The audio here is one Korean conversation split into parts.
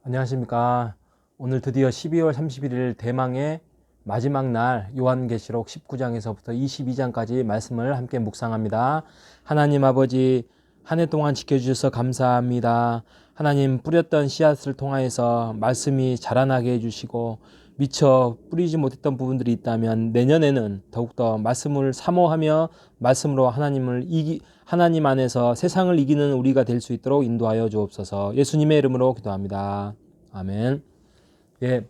안녕하십니까. 오늘 드디어 12월 31일 대망의 마지막 날 요한계시록 19장에서부터 22장까지 말씀을 함께 묵상합니다. 하나님 아버지, 한 해 동안 지켜주셔서 감사합니다. 하나님, 뿌렸던 씨앗을 통하여서 말씀이 자라나게 해주시고 미처 뿌리지 못했던 부분들이 있다면 내년에는 더욱더 말씀을 사모하며 말씀으로 하나님 안에서 세상을 이기는 우리가 될 수 있도록 인도하여 주옵소서. 예수님의 이름으로 기도합니다. 아멘. 예,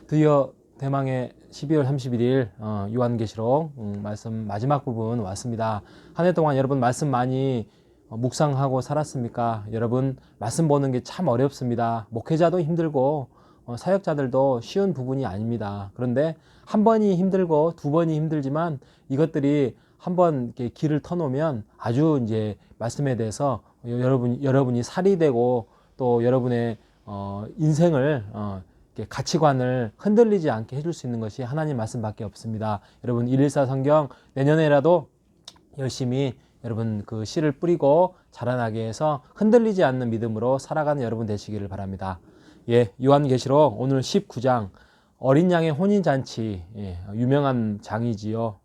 드디어 대망의 12월 31일 요한계시록 말씀 마지막 부분 왔습니다. 한 해 동안 여러분 말씀 많이 묵상하고 살았습니까? 여러분 말씀 보는 게 참 어렵습니다. 목회자도 힘들고 사역자들도 쉬운 부분이 아닙니다. 그런데 한 번이 힘들고 두 번이 힘들지만 이것들이 한번 길을 터놓으면 아주 이제 말씀에 대해서 여러분이 살이 되고 또 여러분의 인생을 가치관을 흔들리지 않게 해줄 수 있는 것이 하나님 말씀밖에 없습니다. 여러분 114 성경 내년에라도 열심히 여러분 그 씨를 뿌리고 자라나게 해서 흔들리지 않는 믿음으로 살아가는 여러분 되시기를 바랍니다. 예, 요한계시록 오늘 19장 어린 양의 혼인잔치, 유명한 장이지요.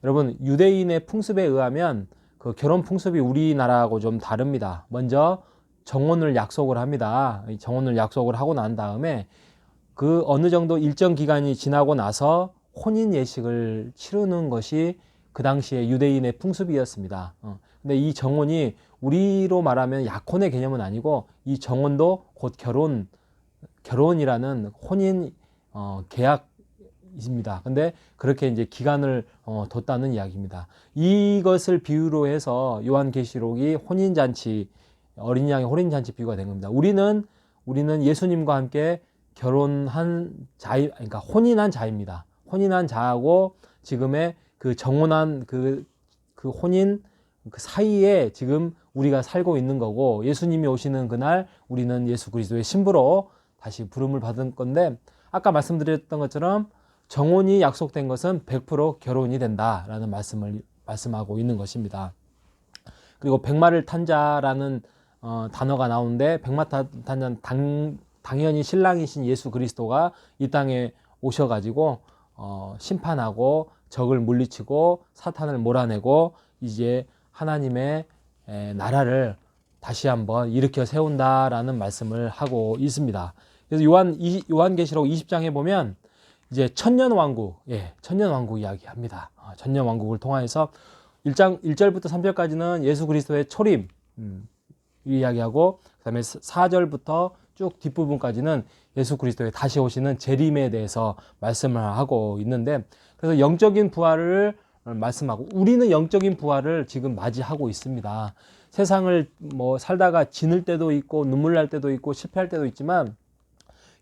여러분 유대인의 풍습에 의하면 그 결혼 풍습이 우리나라하고 좀 다릅니다. 먼저 정혼을 약속을 합니다. 정혼을 약속을 하고 난 다음에 그 어느 정도 일정 기간이 지나고 나서 혼인 예식을 치르는 것이 그 당시에 유대인의 풍습이었습니다. 근데 이 정혼이 우리로 말하면 약혼의 개념은 아니고 이 정혼도 곧 결혼이라는 혼인 계약입니다. 근데 그렇게 이제 기간을 뒀다는 이야기입니다. 이것을 비유로 해서 요한계시록이 혼인잔치, 어린 양의 혼인잔치 비유가 된 겁니다. 우리는 예수님과 함께 결혼한 그러니까 혼인한 자입니다. 혼인한 자하고 지금의 그 정혼한 그 혼인 그 사이에 지금 우리가 살고 있는 거고, 예수님이 오시는 그날 우리는 예수 그리스도의 신부로 다시 부름을 받은 건데, 아까 말씀드렸던 것처럼 정혼이 약속된 것은 100% 결혼이 된다라는 말씀하고 있는 것입니다. 그리고 백마를 탄 자라는 단어가 나오는데, 백마 탄 자는 당연히 신랑이신 예수 그리스도가 이 땅에 오셔가지고 심판하고 적을 물리치고 사탄을 몰아내고 이제 하나님의 나라를 다시 한번 일으켜 세운다라는 말씀을 하고 있습니다. 그래서 요한계시록 20장에 보면 이제 천년왕국 이야기합니다. 천년왕국을 통하여서 1절부터 3절까지는 예수 그리스도의 초림 이야기하고, 그 다음에 4절부터 쭉 뒷부분까지는 예수 그리스도의 다시 오시는 재림에 대해서 말씀을 하고 있는데, 그래서 영적인 부활을 말씀하고, 우리는 영적인 부활을 지금 맞이하고 있습니다. 세상을 살다가 지늘 때도 있고 눈물 날 때도 있고 실패할 때도 있지만,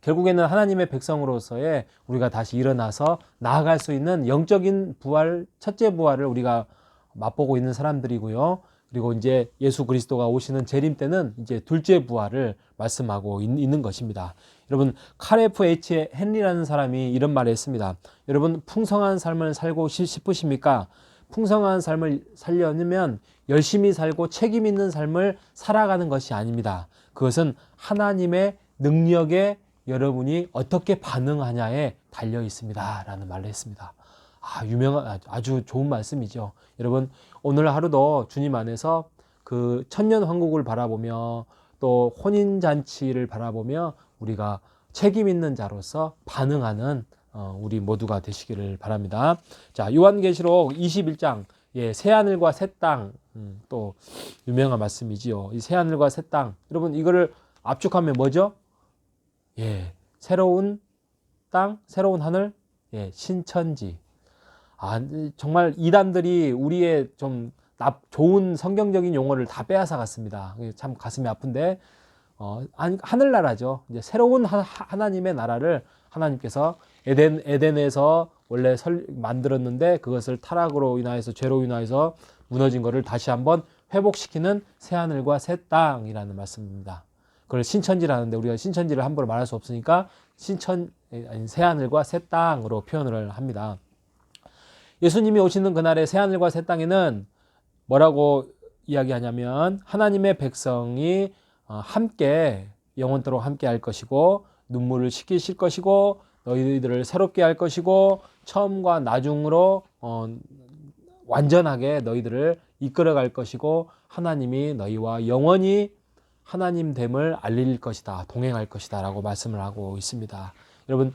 결국에는 하나님의 백성으로서의 우리가 다시 일어나서 나아갈 수 있는 영적인 부활, 첫째 부활을 우리가 맛보고 있는 사람들이고요. 그리고 이제 예수 그리스도가 오시는 재림 때는 이제 둘째 부활을 말씀하고 있는 것입니다. 여러분, 칼.F. H. 헨리라는 사람이 이런 말을 했습니다. 여러분, 풍성한 삶을 살고 싶으십니까? 풍성한 삶을 살려면 열심히 살고 책임 있는 삶을 살아가는 것이 아닙니다. 그것은 하나님의 능력에 여러분이 어떻게 반응하냐에 달려 있습니다. 라는 말을 했습니다. 아주 좋은 말씀이죠. 여러분, 오늘 하루도 주님 안에서 그 천년 왕국을 바라보며 또 혼인잔치를 바라보며 우리가 책임 있는 자로서 반응하는 우리 모두가 되시기를 바랍니다. 자, 요한계시록 21장, 새하늘과 새 땅, 또 유명한 말씀이지요. 이 새하늘과 새 땅, 여러분 이거를 압축하면 뭐죠? 새로운 땅, 새로운 하늘, 신천지. 정말 이단들이 우리의 좀 좋은 성경적인 용어를 다 빼앗아 갔습니다. 참 가슴이 아픈데, 하늘나라죠. 이제 새로운 하나님의 나라를 하나님께서 에덴에서 원래 만들었는데 그것을 타락으로 인하여서 죄로 인하여서 무너진 것을 다시 한번 회복시키는 새하늘과 새 땅이라는 말씀입니다. 그걸 신천지라는데 우리가 신천지를 함부로 말할 수 없으니까 새하늘과 새 땅으로 표현을 합니다. 예수님이 오시는 그날의 새하늘과 새 땅에는 뭐라고 이야기하냐면, 하나님의 백성이 함께 영원토록 함께 할 것이고 눈물을 씻기실 것이고 너희들을 새롭게 할 것이고 처음과 나중으로 완전하게 너희들을 이끌어갈 것이고 하나님이 너희와 영원히 하나님 됨을 알릴 것이다. 동행할 것이다. 라고 말씀을 하고 있습니다. 여러분,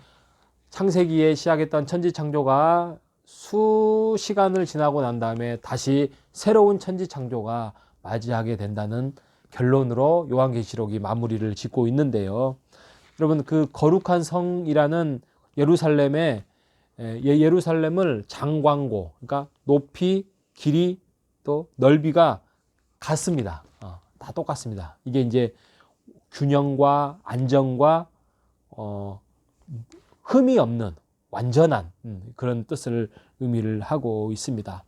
창세기에 시작했던 천지창조가 수시간을 지나고 난 다음에 다시 새로운 천지창조가 맞이하게 된다는 결론으로 요한계시록이 마무리를 짓고 있는데요. 여러분, 그 거룩한 성이라는 예루살렘을 장광고, 그러니까 높이, 길이, 또 넓이가 같습니다. 다 똑같습니다. 이게 이제 균형과 안정과 흠이 없는 완전한 그런 뜻을 의미를 하고 있습니다.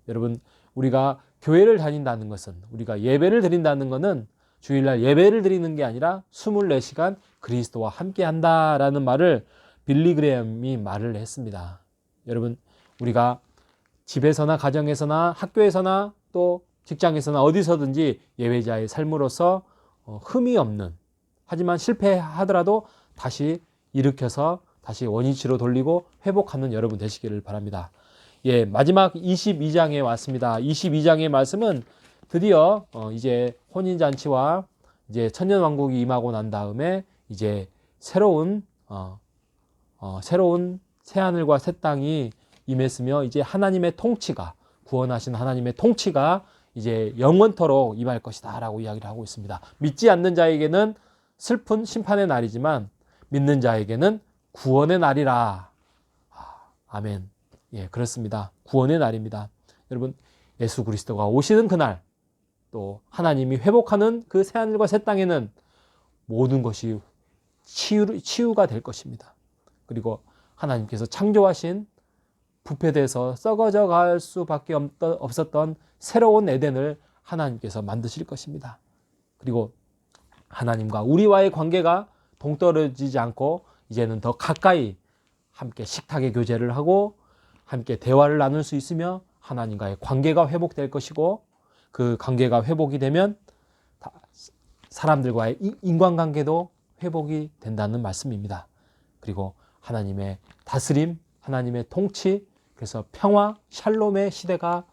여러분, 우리가 교회를 다닌다는 것은, 우리가 예배를 드린다는 것은 주일날 예배를 드리는 게 아니라 24시간 그리스도와 함께 한다라는 말을 빌리 그레엄이 말을 했습니다. 여러분, 우리가 집에서나 가정에서나 학교에서나 또 직장에서나 어디서든지 예배자의 삶으로서 흠이 없는, 하지만 실패하더라도 다시 일으켜서 다시 원위치로 돌리고 회복하는 여러분 되시기를 바랍니다. 예, 마지막 22장에 왔습니다. 22장의 말씀은 드디어 이제 혼인잔치와 이제 천년왕국이 임하고 난 다음에 이제 새로운 새하늘과 새 땅이 임했으며 이제 하나님의 통치가, 구원하신 하나님의 통치가 이제 영원토록 임할 것이다 라고 이야기를 하고 있습니다. 믿지 않는 자에게는 슬픈 심판의 날이지만 믿는 자에게는 구원의 날이라. 아멘. 예, 그렇습니다. 구원의 날입니다. 여러분, 예수 그리스도가 오시는 그날, 또 하나님이 회복하는 그 새하늘과 새 땅에는 모든 것이 치유가 될 것입니다. 그리고 하나님께서 창조하신 부패돼서 썩어져 갈 수밖에 없었던 새로운 에덴을 하나님께서 만드실 것입니다. 그리고 하나님과 우리와의 관계가 동떨어지지 않고 이제는 더 가까이 함께 식탁의 교제를 하고 함께 대화를 나눌 수 있으며 하나님과의 관계가 회복될 것이고, 그 관계가 회복이 되면 사람들과의 인간관계도 회복이 된다는 말씀입니다. 그리고 하나님의 다스림, 하나님의 통치, 그래서 평화, 샬롬의 시대가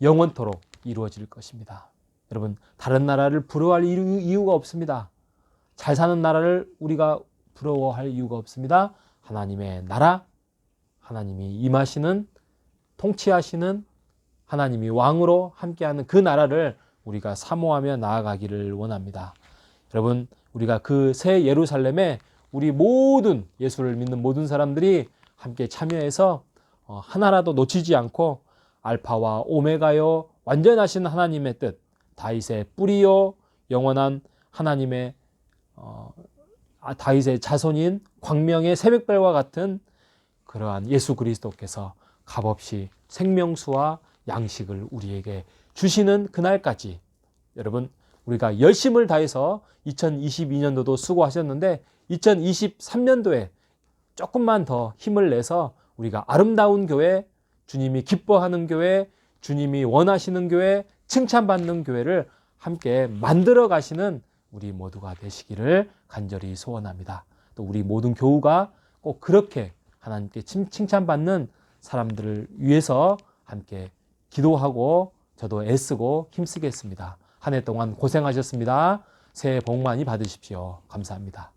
영원토록 이루어질 것입니다. 여러분, 다른 나라를 부러워할 이유가 없습니다. 잘 사는 나라를 우리가 부러워할 이유가 없습니다. 하나님의 나라, 하나님이 임하시는, 통치하시는, 하나님이 왕으로 함께하는 그 나라를 우리가 사모하며 나아가기를 원합니다. 여러분, 우리가 그 새 예루살렘에 우리 모든 예수를 믿는 모든 사람들이 함께 참여해서 하나라도 놓치지 않고 알파와 오메가요, 완전하신 하나님의 뜻, 다윗의 뿌리요, 영원한 하나님의 다윗의 자손인 광명의 새벽별과 같은 그러한 예수 그리스도께서 값없이 생명수와 양식을 우리에게 주시는 그날까지, 여러분, 우리가 열심을 다해서 2022년도도 수고하셨는데 2023년도에 조금만 더 힘을 내서 우리가 아름다운 교회, 주님이 기뻐하는 교회, 주님이 원하시는 교회, 칭찬받는 교회를 함께 만들어 가시는 우리 모두가 되시기를 간절히 소원합니다. 또 우리 모든 교우가 꼭 그렇게 하나님께 칭찬받는 사람들을 위해서 함께 기도하고 저도 애쓰고 힘쓰겠습니다. 한 해 동안 고생하셨습니다. 새해 복 많이 받으십시오. 감사합니다.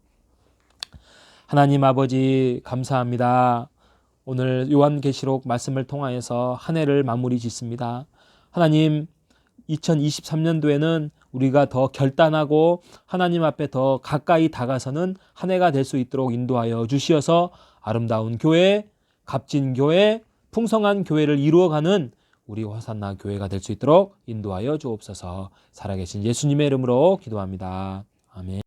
하나님 아버지 감사합니다. 오늘 요한계시록 말씀을 통하여서 한 해를 마무리 짓습니다. 하나님, 2023년도에는 우리가 더 결단하고 하나님 앞에 더 가까이 다가서는 한 해가 될 수 있도록 인도하여 주시어서 아름다운 교회, 값진 교회, 풍성한 교회를 이루어가는 우리 호산나 교회가 될 수 있도록 인도하여 주옵소서. 살아계신 예수님의 이름으로 기도합니다. 아멘.